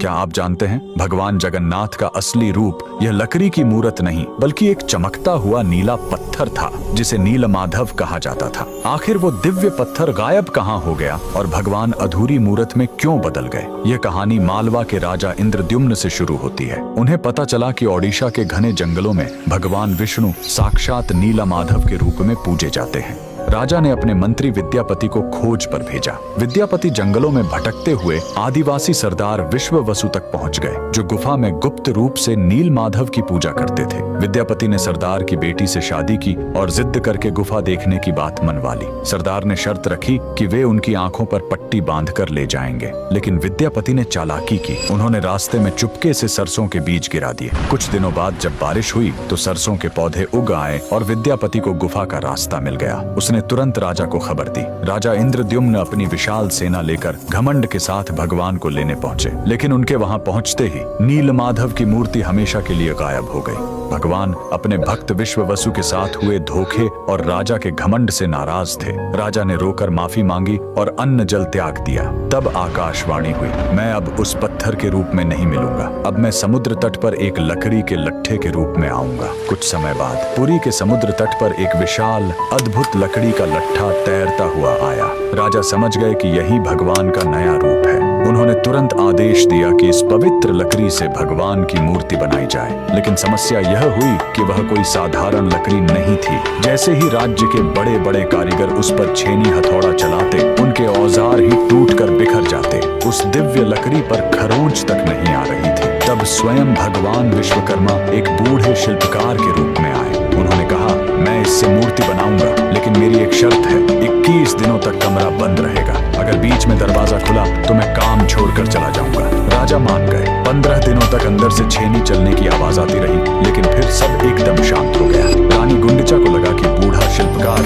क्या आप जानते हैं भगवान जगन्नाथ का असली रूप यह लकड़ी की मूर्त नहीं बल्कि एक चमकता हुआ नीला पत्थर था जिसे नीलमाधव कहा जाता था। आखिर वो दिव्य पत्थर गायब कहाँ हो गया और भगवान अधूरी मूर्त में क्यों बदल गए? यह कहानी मालवा के राजा इंद्रद्युम्न से शुरू होती है। उन्हें पता चला कि ओडिशा के घने जंगलों में भगवान विष्णु साक्षात नीलमाधव के रूप में पूजे जाते हैं। राजा ने अपने मंत्री विद्यापति को खोज पर भेजा। विद्यापति जंगलों में भटकते हुए आदिवासी सरदार विश्ववसु तक पहुंच गए, जो गुफा में गुप्त रूप से नीलमाधव की पूजा करते थे। विद्यापति ने सरदार की बेटी से शादी की और जिद करके गुफा देखने की बात मनवा ली। सरदार ने शर्त रखी कि वे उनकी आंखों पर पट्टी बांधकर ले जाएंगे, लेकिन विद्यापति ने चालाकी की। उन्होंने रास्ते में चुपके से सरसों के बीज गिरा दिए। कुछ दिनों बाद जब बारिश हुई तो सरसों के पौधे उग आए और विद्यापति को गुफा का रास्ता मिल गया। उसने तुरंत राजा को खबर दी। राजा इंद्रद्युम्न अपनी विशाल सेना लेकर घमंड के साथ भगवान को लेने पहुंचे, लेकिन उनके वहां पहुंचते ही नीलमाधव की मूर्ति हमेशा के लिए गायब हो गई। भगवान अपने भक्त विश्ववसु के साथ हुए धोखे और राजा के घमंड से नाराज थे। राजा ने रोकर माफी मांगी और अन्न जल त्याग दिया। तब आकाशवाणी हुई, मैं अब उस पत्थर के रूप में नहीं मिलूंगा, अब मैं समुद्र तट पर एक लकड़ी के लट्ठे के रूप में आऊंगा। कुछ समय बाद पुरी के समुद्र तट पर एक विशाल अद्भुत लकड़ी का लट्ठा तैरता हुआ आया। राजा समझ गए कि यही भगवान का नया रूप है। उन्होंने तुरंत आदेश दिया कि इस पवित्र लकड़ी से भगवान की मूर्ति बनाई जाए, लेकिन समस्या यह हुई कि वह कोई साधारण लकड़ी नहीं थी। जैसे ही राज्य के बड़े बड़े कारीगर उस पर छेनी हथौड़ा चलाते, उनके औजार ही टूटकर बिखर जाते। उस दिव्य लकड़ी पर खरोंच तक नहीं आ रही थी। तब स्वयं भगवान विश्वकर्मा एक बूढ़े शिल्पकार के रूप में आए। उन्होंने कहा, मैं इससे मूर्ति बनाऊंगा, लेकिन मेरी एक शर्त है, 21 दिनों तक कमरा बंद रहेगा। अगर बीच में दरवाजा खुला तो मैं काम छोड़कर चला जाऊंगा। राजा मान गए। 15 दिनों तक अंदर से छेनी चलने की आवाज आती रही, लेकिन फिर सब एकदम शांत हो गया। रानी गुंडिचा को लगा कि बूढ़ा शिल्पकार